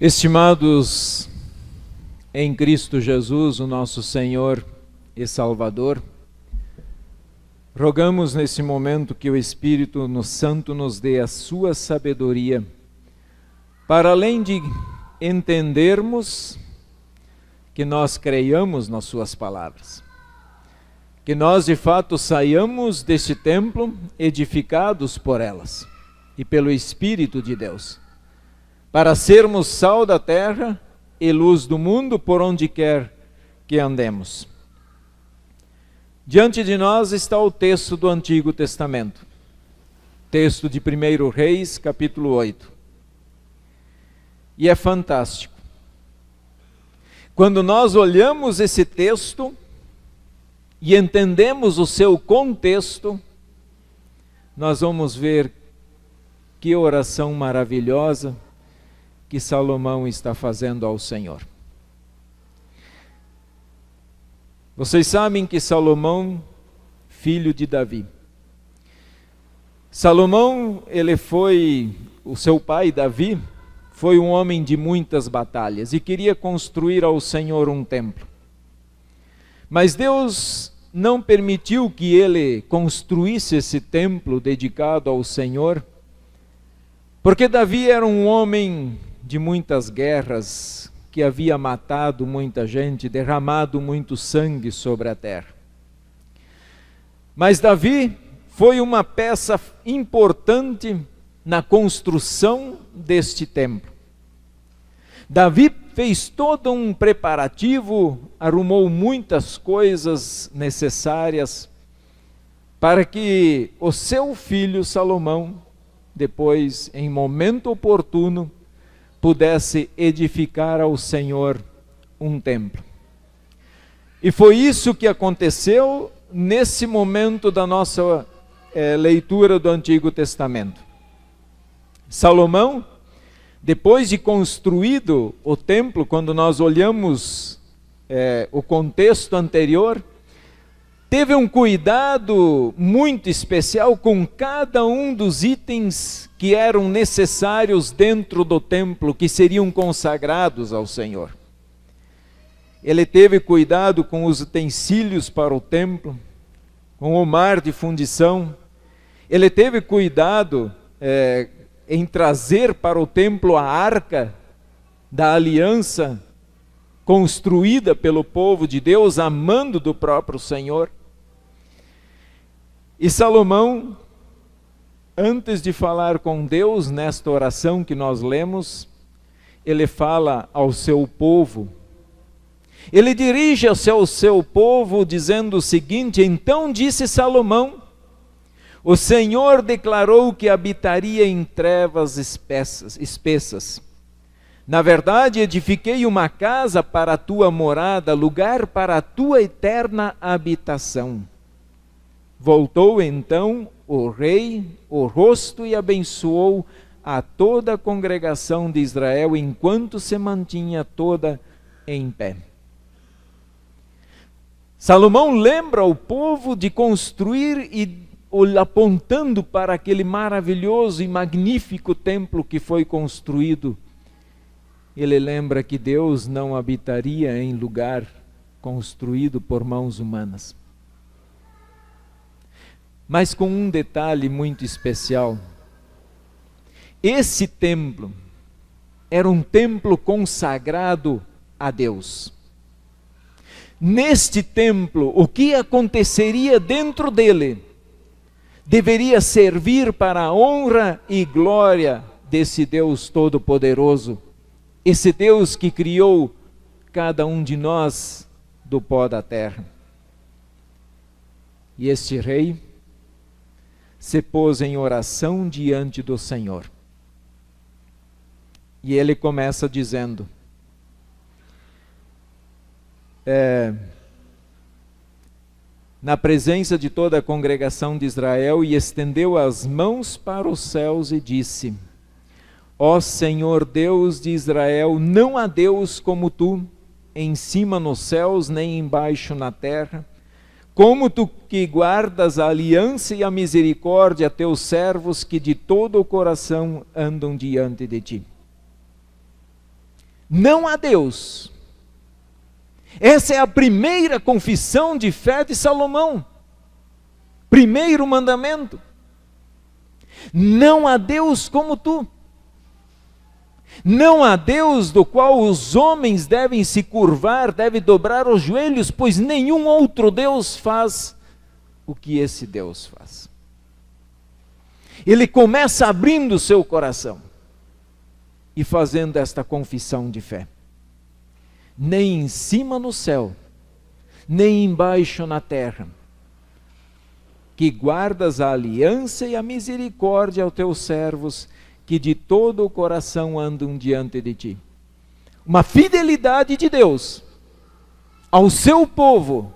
Estimados em Cristo Jesus, o nosso Senhor e Salvador, rogamos nesse momento que o Espírito Santo nos dê a sua sabedoria, para além de entendermos, que nós creiamos nas suas palavras, que nós de fato saiamos deste templo edificados por elas e pelo Espírito de Deus, para sermos sal da terra e luz do mundo por onde quer que andemos. Diante de nós está o texto do Antigo Testamento, texto de 1 Reis, capítulo 8. E é fantástico. Quando nós olhamos esse texto e entendemos o seu contexto, nós vamos ver que oração maravilhosa que Salomão está fazendo ao Senhor. Vocês sabem que Salomão, filho de Davi. Salomão, o seu pai Davi, foi um homem de muitas batalhas e queria construir ao Senhor um templo. Mas Deus não permitiu que ele construísse esse templo dedicado ao Senhor, porque Davi era um homem de muitas guerras, que havia matado muita gente, derramado muito sangue sobre a terra. Mas Davi foi uma peça importante na construção deste templo. Davi fez todo um preparativo, arrumou muitas coisas necessárias para que o seu filho Salomão, depois, em momento oportuno, pudesse edificar ao Senhor um templo. E foi isso que aconteceu nesse momento da nossa leitura do Antigo Testamento. Salomão, depois de construído o templo, quando nós olhamos o contexto anterior, teve um cuidado muito especial com cada um dos itens que eram necessários dentro do templo, que seriam consagrados ao Senhor. Ele teve cuidado com os utensílios para o templo, com o mar de fundição. Ele teve cuidado em trazer para o templo a arca da aliança, construída pelo povo de Deus, amando do próprio Senhor. E Salomão, antes de falar com Deus nesta oração que nós lemos, ele fala ao seu povo. Ele dirige ao seu povo dizendo o seguinte: então disse Salomão, o Senhor declarou que habitaria em trevas espessas. Na verdade, edifiquei uma casa para a tua morada, lugar para a tua eterna habitação. Voltou então o rei o rosto e abençoou a toda a congregação de Israel, enquanto se mantinha toda em pé. Salomão lembra o povo de construir e apontando para aquele maravilhoso e magnífico templo que foi construído. Ele lembra que Deus não habitaria em lugar construído por mãos humanas. Mas com um detalhe muito especial. Esse templo era um templo consagrado a Deus. Neste templo, o que aconteceria dentro dele deveria servir para a honra e glória desse Deus Todo-Poderoso, esse Deus que criou cada um de nós do pó da terra. E este rei se pôs em oração diante do Senhor. E ele começa dizendo, na presença de toda a congregação de Israel, e estendeu as mãos para os céus e disse: ó Senhor Deus de Israel, não há Deus como tu, em cima nos céus, nem embaixo na terra, como tu que guardas a aliança e a misericórdia a teus servos que de todo o coração andam diante de ti. não a Deus. Essa é a primeira confissão de fé de Salomão. Primeiro mandamento. Não há Deus como tu. Não há Deus do qual os homens devem se curvar, devem dobrar os joelhos, pois nenhum outro Deus faz o que esse Deus faz. Ele começa abrindo o seu coração e fazendo esta confissão de fé. Nem em cima no céu, nem embaixo na terra, que guardas a aliança e a misericórdia aos teus servos, que de todo o coração andam diante de ti. Uma fidelidade de Deus ao seu povo,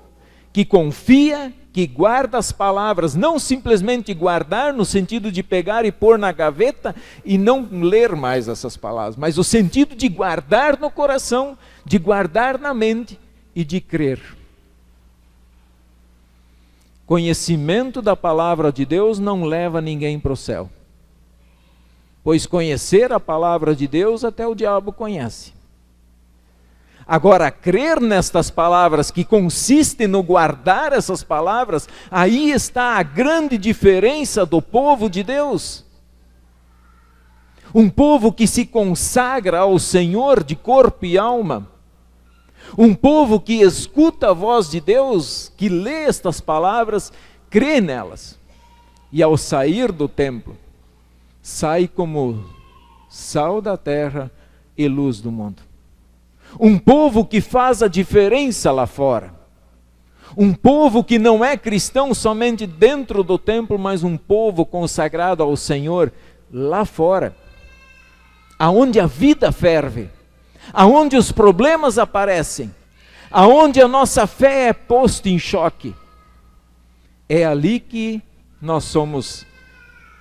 que confia, que guarda as palavras, não simplesmente guardar no sentido de pegar e pôr na gaveta e não ler mais essas palavras, mas o sentido de guardar no coração, de guardar na mente e de crer. Conhecimento da palavra de Deus não leva ninguém para o céu, pois conhecer a palavra de Deus até o diabo conhece. Agora, crer nestas palavras, que consiste no guardar essas palavras, aí está a grande diferença do povo de Deus. Um povo que se consagra ao Senhor de corpo e alma. Um povo que escuta a voz de Deus, que lê estas palavras, crê nelas. E ao sair do templo, sai como sal da terra e luz do mundo. Um povo que faz a diferença lá fora. Um povo que não é cristão somente dentro do templo, mas um povo consagrado ao Senhor lá fora. Aonde a vida ferve, aonde os problemas aparecem, aonde a nossa fé é posta em choque. É ali que nós somos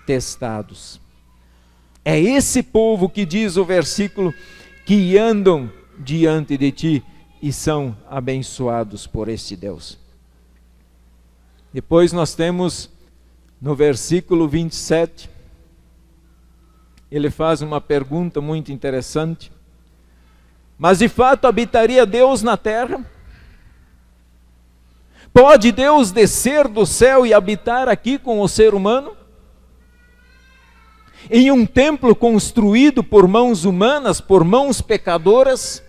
testados. É esse povo que diz o versículo, que andam diante de ti e são abençoados por este Deus. Depois nós temos no versículo 27, ele faz uma pergunta muito interessante. Mas de fato habitaria Deus na terra? Pode Deus descer do céu e habitar aqui com o ser humano? Em um templo construído por mãos humanas, por mãos pecadoras,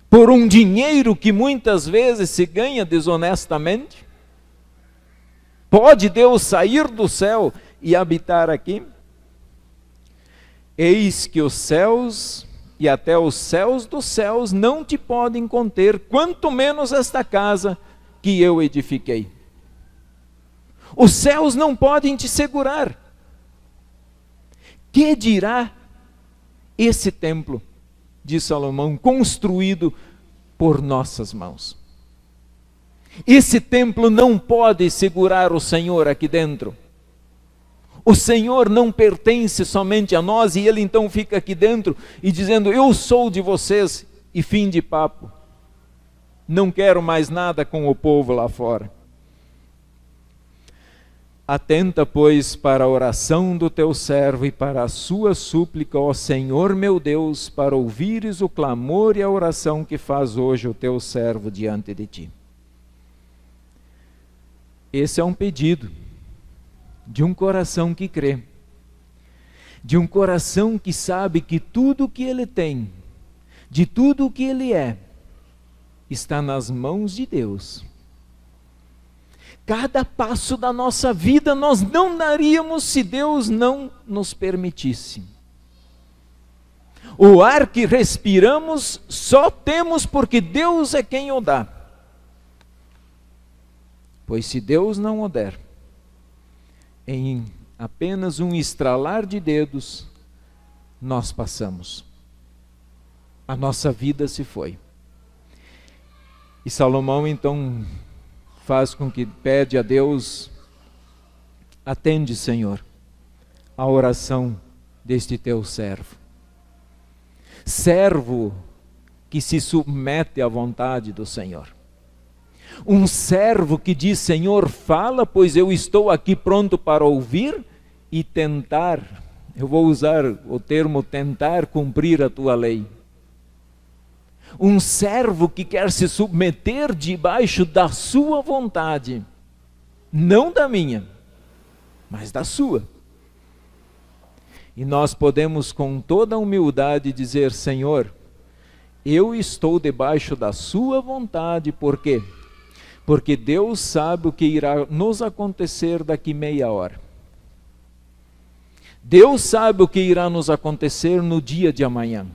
por um dinheiro que muitas vezes se ganha desonestamente? Pode Deus sair do céu e habitar aqui? Eis que os céus e até os céus dos céus não te podem conter, quanto menos esta casa que eu edifiquei. Os céus não podem te segurar. Que dirá esse templo de Salomão, construído por nossas mãos? Esse templo não pode segurar o Senhor aqui dentro. O Senhor não pertence somente a nós, e Ele então fica aqui dentro e dizendo, eu sou de vocês, e fim de papo. Não quero mais nada com o povo lá fora. Atenta, pois, para a oração do teu servo e para a sua súplica, ó Senhor meu Deus, para ouvires o clamor e a oração que faz hoje o teu servo diante de ti. Esse é um pedido de um coração que crê, de um coração que sabe que tudo o que ele tem, de tudo o que ele é, está nas mãos de Deus. Cada passo da nossa vida nós não daríamos se Deus não nos permitisse. O ar que respiramos só temos porque Deus é quem o dá. Pois se Deus não o der, em apenas um estralar de dedos, nós passamos. A nossa vida se foi. E Salomão então faz com que pede a Deus, atende, Senhor, a oração deste teu servo. Servo que se submete à vontade do Senhor. Um servo que diz, Senhor, fala, pois eu estou aqui pronto para ouvir e tentar, eu vou usar o termo tentar cumprir a tua lei. um servo que quer se submeter debaixo da sua vontade, não da minha, mas da sua. E nós podemos com toda humildade dizer: Senhor, eu estou debaixo da sua vontade. Por quê? Porque Deus sabe o que irá nos acontecer daqui meia hora. Deus sabe o que irá nos acontecer no dia de amanhã.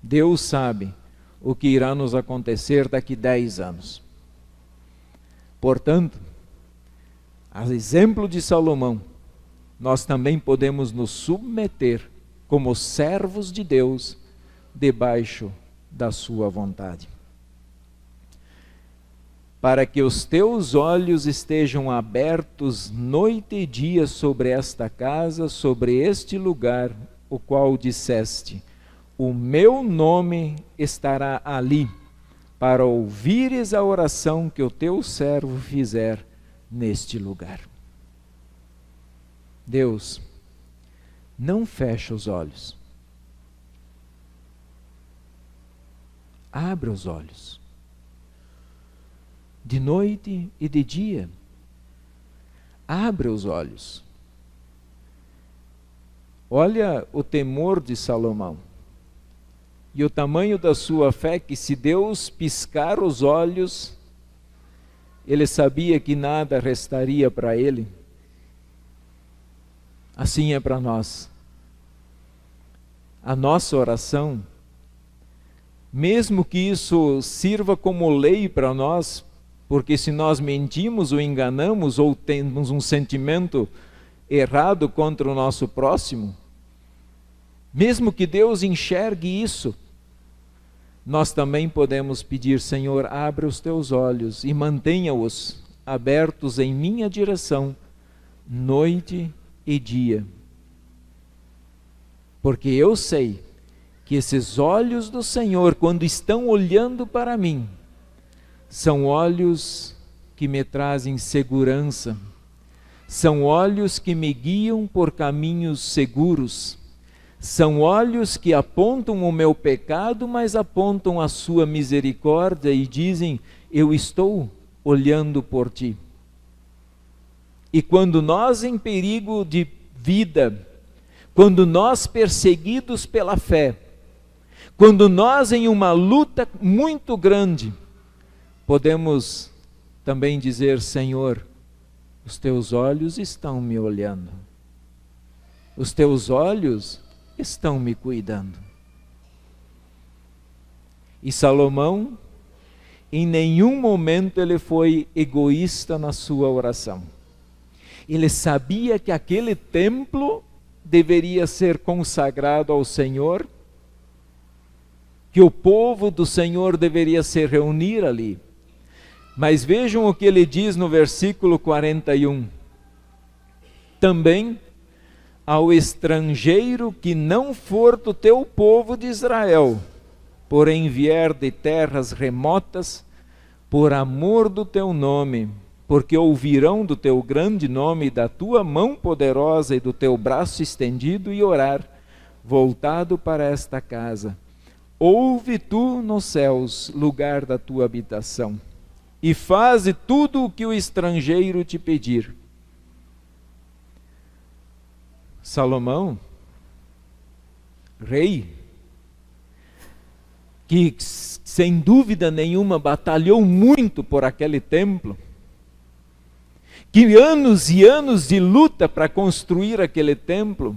Deus sabe o que irá nos acontecer daqui 10 anos. Portanto, a exemplo de Salomão, nós também podemos nos submeter como servos de Deus debaixo da sua vontade. Para que os teus olhos estejam abertos noite e dia sobre esta casa, sobre este lugar, o qual disseste: o meu nome estará ali, para ouvires a oração que o teu servo fizer neste lugar. Deus, não fecha os olhos. Abre os olhos. De noite e de dia. Abre os olhos. Olha o temor de Salomão. E o tamanho da sua fé, que se Deus piscar os olhos, ele sabia que nada restaria para ele. Assim é para nós. A nossa oração, mesmo que isso sirva como lei para nós, porque se nós mentimos ou enganamos ou temos um sentimento errado contra o nosso próximo, mesmo que Deus enxergue isso, nós também podemos pedir: Senhor, abre os teus olhos e mantenha-os abertos em minha direção, noite e dia. Porque eu sei que esses olhos do Senhor, quando estão olhando para mim, são olhos que me trazem segurança, são olhos que me guiam por caminhos seguros, são olhos que apontam o meu pecado, mas apontam a sua misericórdia e dizem: eu estou olhando por ti. E quando nós em perigo de vida, quando nós perseguidos pela fé, quando nós em uma luta muito grande, podemos também dizer: Senhor, os teus olhos estão me olhando, os teus olhos estão me cuidando. E Salomão, em nenhum momento ele foi egoísta na sua oração. Ele sabia que aquele templo deveria ser consagrado ao Senhor, que o povo do Senhor deveria se reunir ali. Mas vejam o que ele diz no versículo 41. Também ao estrangeiro que não for do teu povo de Israel, porém vier de terras remotas, por amor do teu nome, porque ouvirão do teu grande nome, da tua mão poderosa e do teu braço estendido, e orar, voltado para esta casa. Ouve tu nos céus, lugar da tua habitação, e faze tudo o que o estrangeiro te pedir. Salomão, rei, que sem dúvida nenhuma batalhou muito por aquele templo, que anos e anos de luta para construir aquele templo,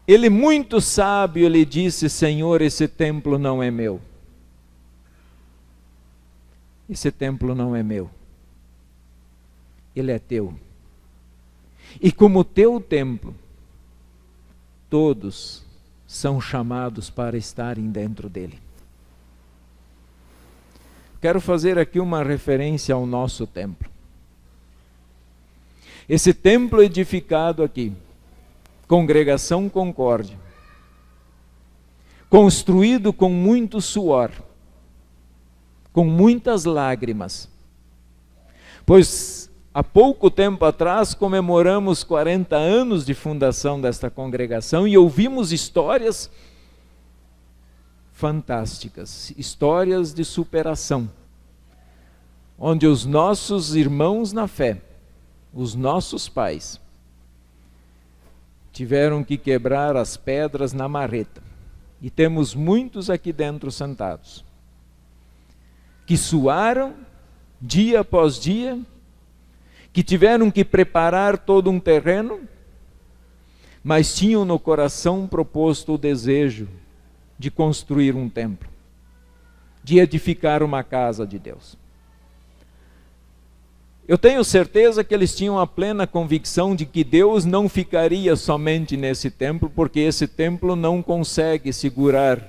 ele muito sábio, ele disse: Senhor, esse templo não é meu. Esse templo não é meu. Ele é teu. E como teu templo, todos são chamados para estarem dentro dele. Quero fazer aqui uma referência ao nosso templo. Esse templo edificado aqui, Congregação Concórdia, construído com muito suor, com muitas lágrimas, pois há pouco tempo atrás comemoramos 40 anos de fundação desta congregação e ouvimos histórias fantásticas, histórias de superação, onde os nossos irmãos na fé, os nossos pais, tiveram que quebrar as pedras na marreta. E temos muitos aqui dentro sentados, que suaram dia após dia, que tiveram que preparar todo um terreno, mas tinham no coração proposto o desejo de construir um templo, de edificar uma casa de Deus. Eu tenho certeza que eles tinham a plena convicção de que Deus não ficaria somente nesse templo, porque esse templo não consegue segurar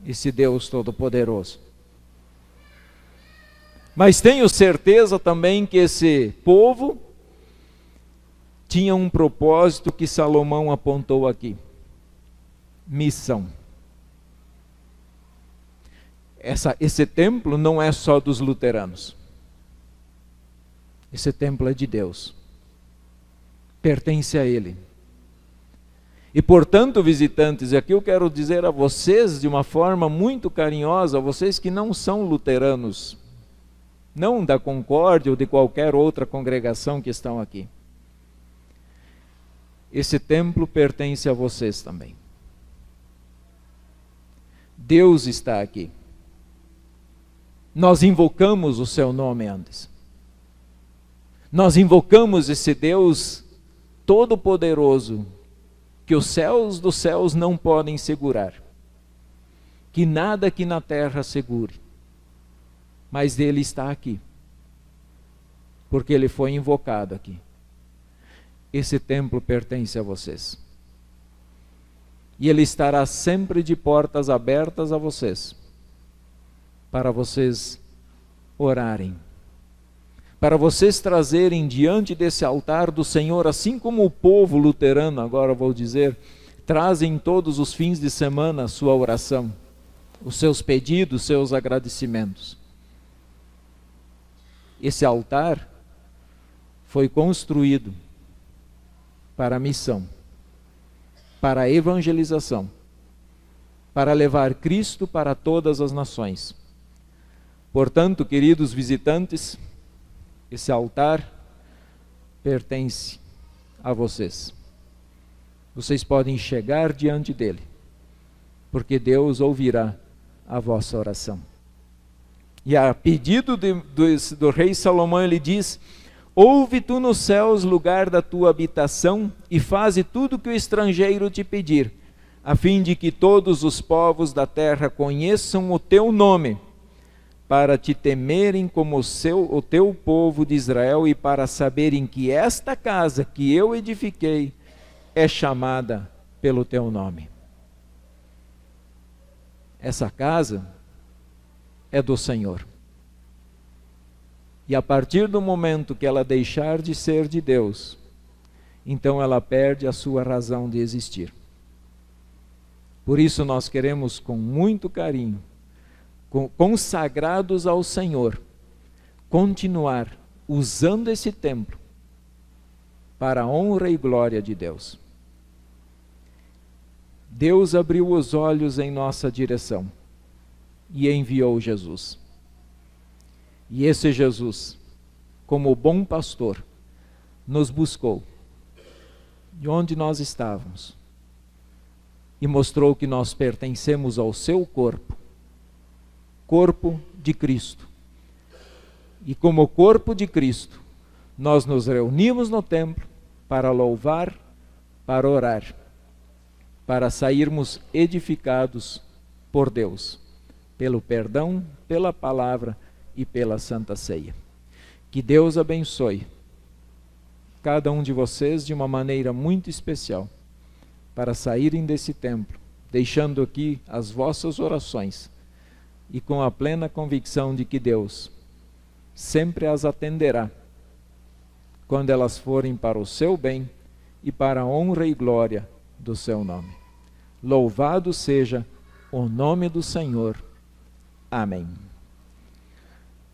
esse Deus Todo-Poderoso. Mas tenho certeza também que esse povo tinha um propósito que Salomão apontou aqui: missão. Esse templo não é só dos luteranos. Esse templo é de Deus, pertence a Ele. E portanto, visitantes, aqui eu quero dizer a vocês de uma forma muito carinhosa, vocês que não são luteranos, não da Concórdia ou de qualquer outra congregação que estão aqui, esse templo pertence a vocês também. Deus está aqui. Nós invocamos o seu nome antes. Nós invocamos esse Deus Todo-Poderoso, que os céus dos céus não podem segurar, que nada aqui na terra segure, mas Ele está aqui, porque Ele foi invocado aqui. Esse templo pertence a vocês, e Ele estará sempre de portas abertas a vocês, para vocês orarem, para vocês trazerem diante desse altar do Senhor, assim como o povo luterano, agora vou dizer, trazem todos os fins de semana a sua oração, os seus pedidos, seus agradecimentos. Esse altar foi construído para a missão, para a evangelização, para levar Cristo para todas as nações. Portanto, queridos visitantes, esse altar pertence a vocês. Vocês podem chegar diante dele, porque Deus ouvirá a vossa oração. E a pedido do rei Salomão, ele diz: ouve tu nos céus lugar da tua habitação, e faze tudo que o estrangeiro te pedir, a fim de que todos os povos da terra conheçam o teu nome, para te temerem como o teu povo de Israel, e para saberem que esta casa que eu edifiquei é chamada pelo teu nome. Essa casa é do Senhor. E a partir do momento que ela deixar de ser de Deus, então ela perde a sua razão de existir. Por isso nós queremos, com muito carinho, consagrados ao Senhor, continuar usando esse templo para a honra e glória de Deus. Deus abriu os olhos em nossa direção e enviou Jesus. E esse Jesus, como bom pastor, nos buscou de onde nós estávamos e mostrou que nós pertencemos ao seu corpo de Cristo. E como corpo de Cristo, nós nos reunimos no templo para louvar, para orar, para sairmos edificados por Deus, pelo perdão, pela palavra e pela Santa Ceia. Que Deus abençoe cada um de vocês de uma maneira muito especial, para saírem desse templo, deixando aqui as vossas orações, e com a plena convicção de que Deus sempre as atenderá, quando elas forem para o seu bem e para a honra e glória do seu nome. Louvado seja o nome do Senhor. Amém.